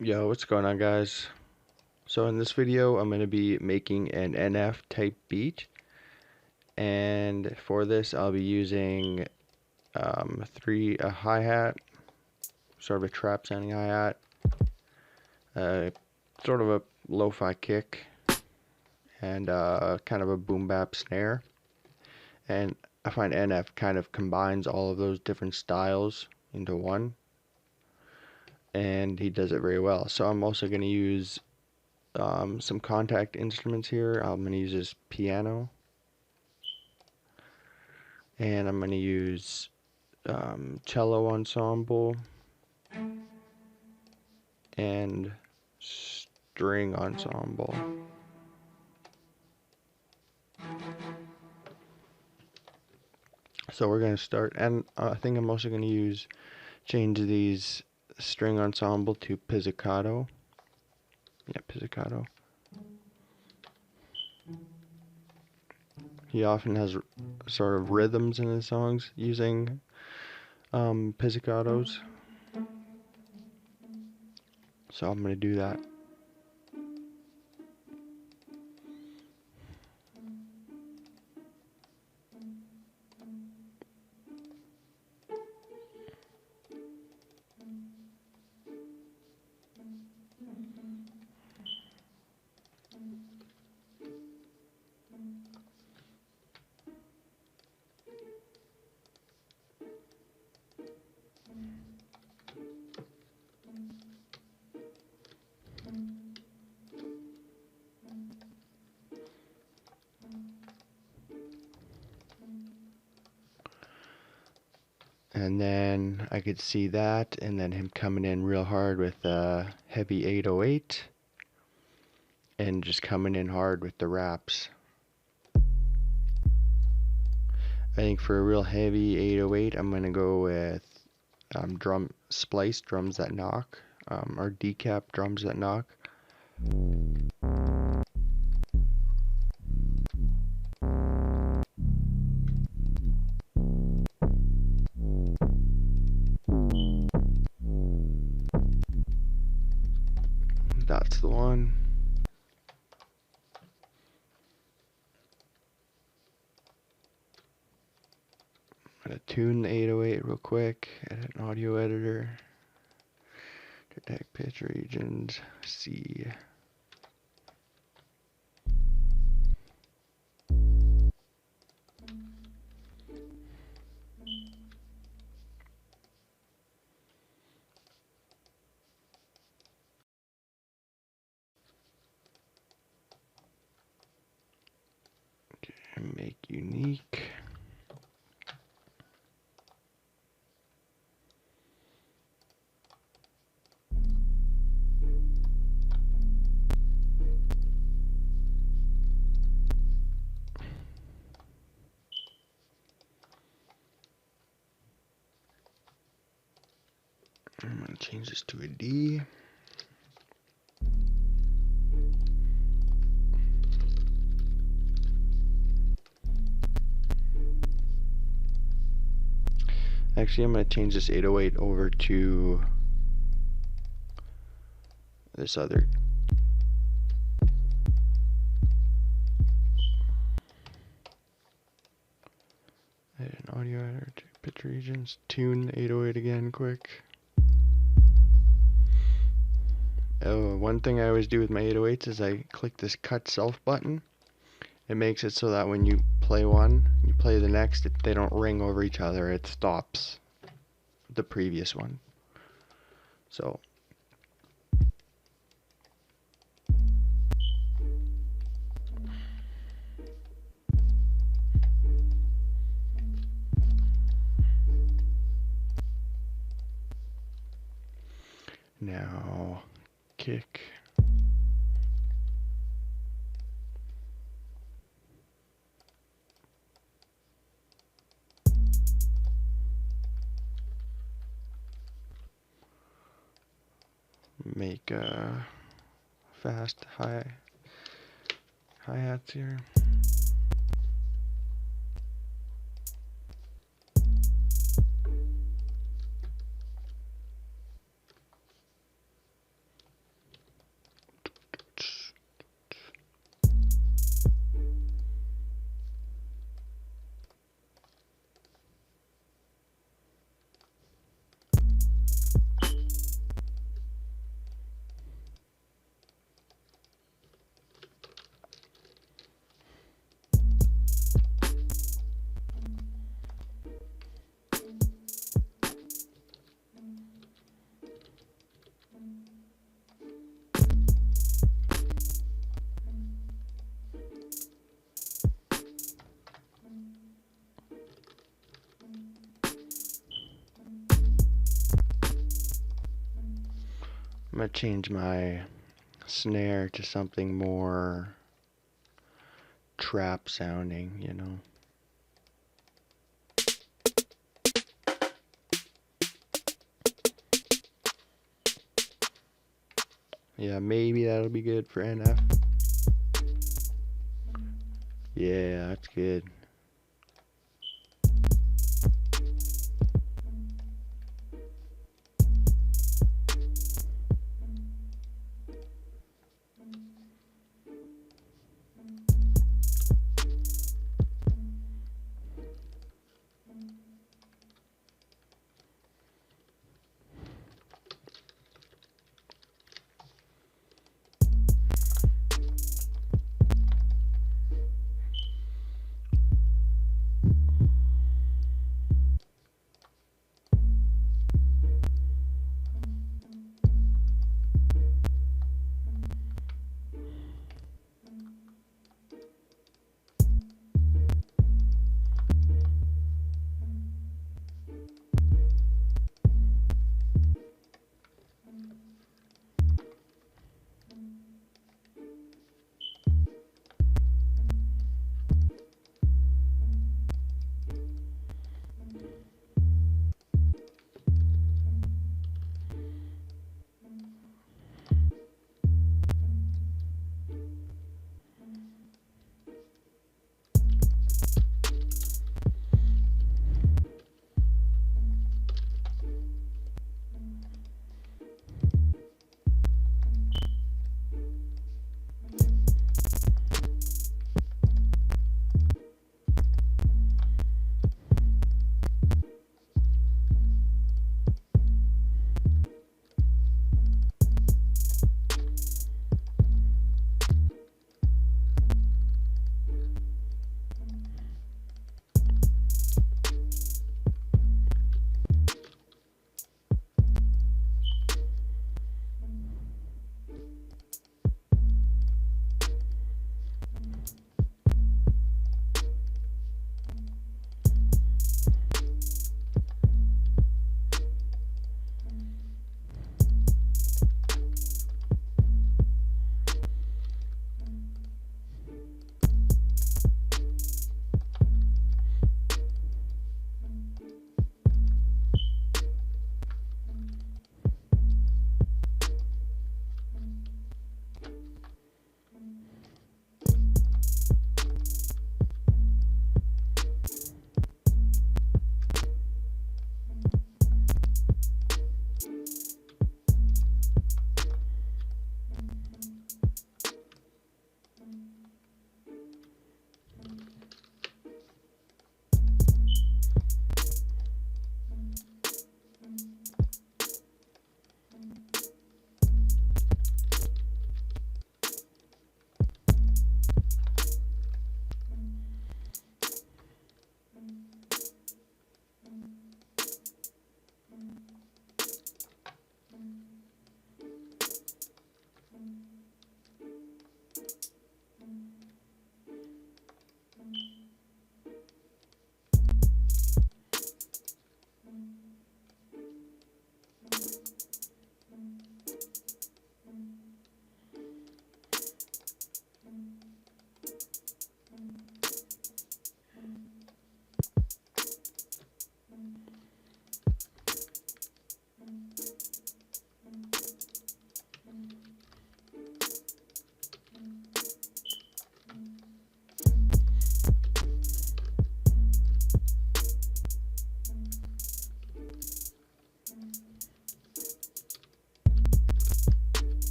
Yo, what's going on, guys? So in this video I'm going to be making an NF type beat, and for this I'll be using a hi-hat, sort of a trap sounding hi-hat, sort of a lo-fi kick, and kind of a boom bap snare. And I find NF kind of combines all of those different styles into one, and he does it very well. So I'm also going to use some contact instruments here. I'm going to use this piano, and I'm going to use cello ensemble and string ensemble. So we're going to start, and I think I'm also going to change these string ensemble to pizzicato. Yeah, pizzicato. He often has sort of rhythms in his songs using pizzicatos. So I'm going to do that. And then I could see that, and then him coming in real hard with a heavy 808, and just coming in hard with the raps. I think for a real heavy 808, I'm gonna go with drum splice drums that knock, or decap drums that knock. That's the one. I'm gonna tune the 808 real quick. Edit an audio editor. Detect pitch regions. C. Okay, make unique. I'm gonna change this to a D. Actually, I'm gonna change this 808 over to this other. Edit an audio editor to pitch regions. Tune the 808 again, quick. Oh, one thing I always do with my 808s is I click this cut self button. It makes it so that when you play one, you play the next, they don't ring over each other. It stops the previous one. So now kick. Make fast hi-hats here. I'm gonna change my snare to something more trap sounding, you know. Yeah, maybe that'll be good for NF. Yeah, that's good.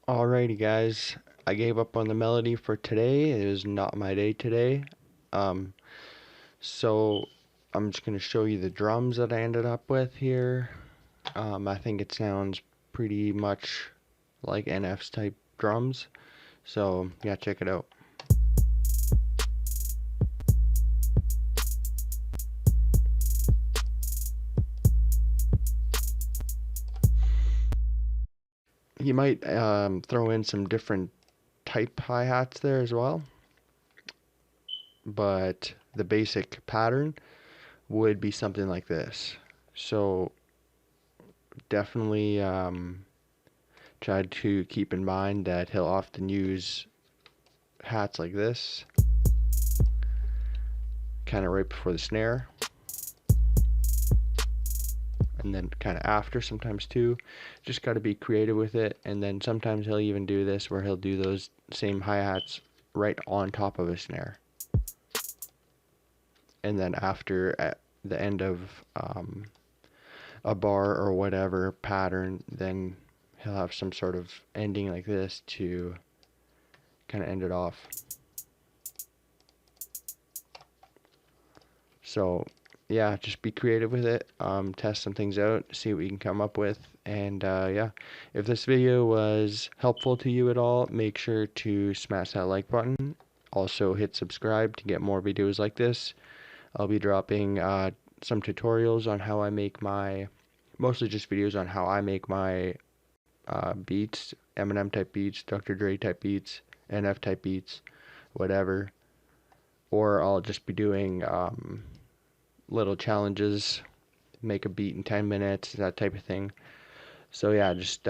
Alrighty, guys. I gave up on the melody for today. It is not my day today. Um, so I'm just gonna show you the drums that I ended up with here. I think it sounds pretty much like NF's type drums. So yeah, check it out. You might throw in some different type hi-hats there as well, but the basic pattern would be something like this. So definitely try to keep in mind that he'll often use hats like this, kind of right before the snare, and then kind of after sometimes too. Just got to be creative with it. And then sometimes he'll even do this where he'll do those same hi-hats right on top of a snare. And then after, at the end of a bar or whatever pattern, then he'll have some sort of ending like this to kind of end it off. So yeah, just be creative with it, test some things out, see what you can come up with, and yeah, if this video was helpful to you at all, make sure to smash that like button. Also hit subscribe to get more videos like this. I'll be dropping some tutorials on how I make my, mostly just videos on how I make my beats, Eminem type beats, Dr. Dre type beats, NF type beats, whatever. Or I'll just be doing little challenges, make a beat in 10 minutes, that type of thing. So yeah, just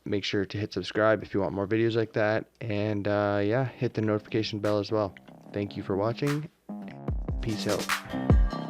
make sure to hit subscribe if you want more videos like that, and yeah, hit the notification bell as well. Thank you for watching. Peace out.